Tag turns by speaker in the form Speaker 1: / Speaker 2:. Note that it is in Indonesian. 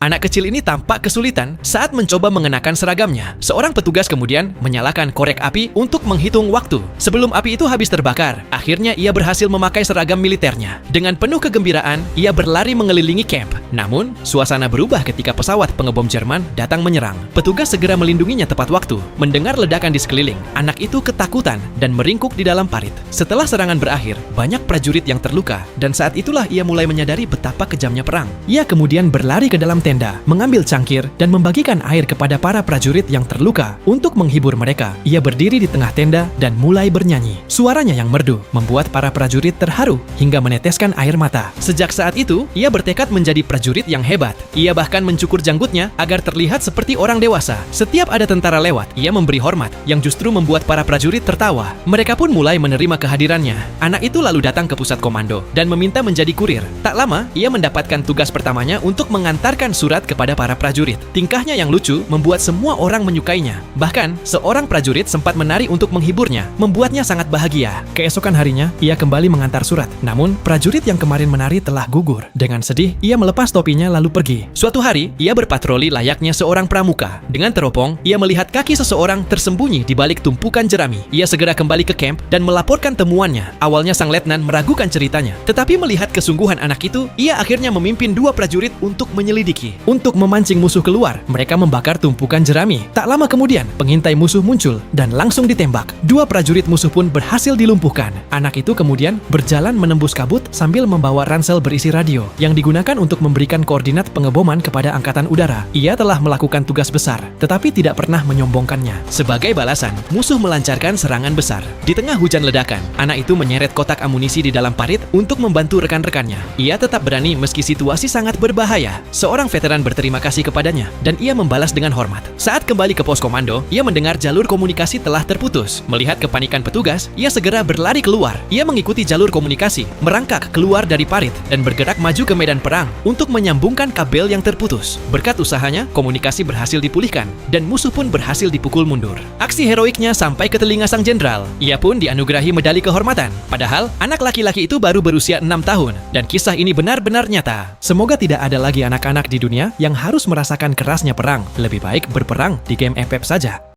Speaker 1: Anak kecil ini tampak kesulitan saat mencoba mengenakan seragamnya. Seorang petugas kemudian menyalakan korek api untuk menghitung waktu. Sebelum api itu habis terbakar, akhirnya ia berhasil memakai seragam militernya. Dengan penuh kegembiraan, ia berlari mengelilingi camp. Namun, suasana berubah ketika pesawat pengebom Jerman datang menyerang. Petugas segera melindunginya tepat waktu. Mendengar ledakan di sekeliling, anak itu ketakutan dan meringkuk di dalam parit. Setelah serangan berakhir, banyak prajurit yang terluka, dan saat itulah ia mulai menyadari betapa kejamnya perang. Ia kemudian berlari ke dalam tenda, mengambil cangkir, dan membagikan air kepada para prajurit yang terluka. Untuk menghibur mereka, ia berdiri di tengah tenda dan mulai bernyanyi. Suaranya yang merdu membuat para prajurit terharu hingga meneteskan air mata. Sejak saat itu, ia bertekad menjadi prajurit yang hebat. Ia bahkan mencukur janggutnya agar terlihat seperti orang dewasa. Setiap ada tentara lewat, ia memberi hormat yang justru membuat para prajurit tertawa. Mereka pun mulai menerima kehadirannya. Anak itu lalu datang ke pusat komando dan meminta menjadi kurir. Tak lama, ia mendapatkan tugas pertamanya untuk mengantarkan surat kepada para prajurit. Tingkahnya yang lucu membuat semua orang menyukainya. Bahkan, seorang prajurit sempat menari untuk menghiburnya, membuatnya sangat bahagia. Keesokan harinya, ia kembali mengantar surat. Namun, prajurit yang kemarin menari telah gugur. Dengan sedih, ia melepas topinya lalu pergi. Suatu hari, ia berpatroli layaknya seorang pramuka. Dengan teropong, ia melihat kaki seseorang tersembunyi di balik tumpukan jerami. Ia segera kembali ke camp dan melaporkan temuannya. Awalnya sang letnan meragukan ceritanya, tetapi melihat kesungguhan anak itu, ia akhirnya memimpin dua prajurit untuk menyelidiki. Untuk memancing musuh keluar, mereka membakar tumpukan jerami. Tak lama kemudian, pengintai musuh muncul dan langsung ditembak. Dua prajurit musuh pun berhasil dilumpuhkan. Anak itu kemudian berjalan menembus kabut sambil membawa ransel berisi radio yang digunakan untuk memberikan koordinat pengeboman kepada angkatan udara. Ia telah melakukan tugas besar, tetapi tidak pernah menyombongkannya. Sebagai balasan, musuh melancarkan serangan besar. Di tengah hujan ledakan, anak itu menyeret kotak amunisi di dalam parit untuk membantu rekan-rekannya. Ia tetap berani meski situasi sangat berbahaya. Seorang veteran berterima kasih kepadanya, dan ia membalas dengan hormat. Saat kembali ke pos komando, ia mendengar jalur komunikasi telah terputus. Melihat kepanikan petugas, ia segera berlari keluar. Ia mengikuti jalur komunikasi, merangkak keluar dari parit, dan bergerak maju ke medan perang untuk menyambungkan kabel yang terputus. Berkat usahanya, komunikasi berhasil dipulihkan, dan musuh pun berhasil dipukul mundur. Aksi heroiknya sampai ke telinga sang jenderal. Ia pun dianugerahi medali kehormatan. Padahal, anak laki-laki itu baru berusia 6 tahun, dan kisah ini benar-benar nyata. Semoga tidak ada lagi anak-anak di dunia yang harus merasakan kerasnya perang. Lebih baik berperang di game FF saja.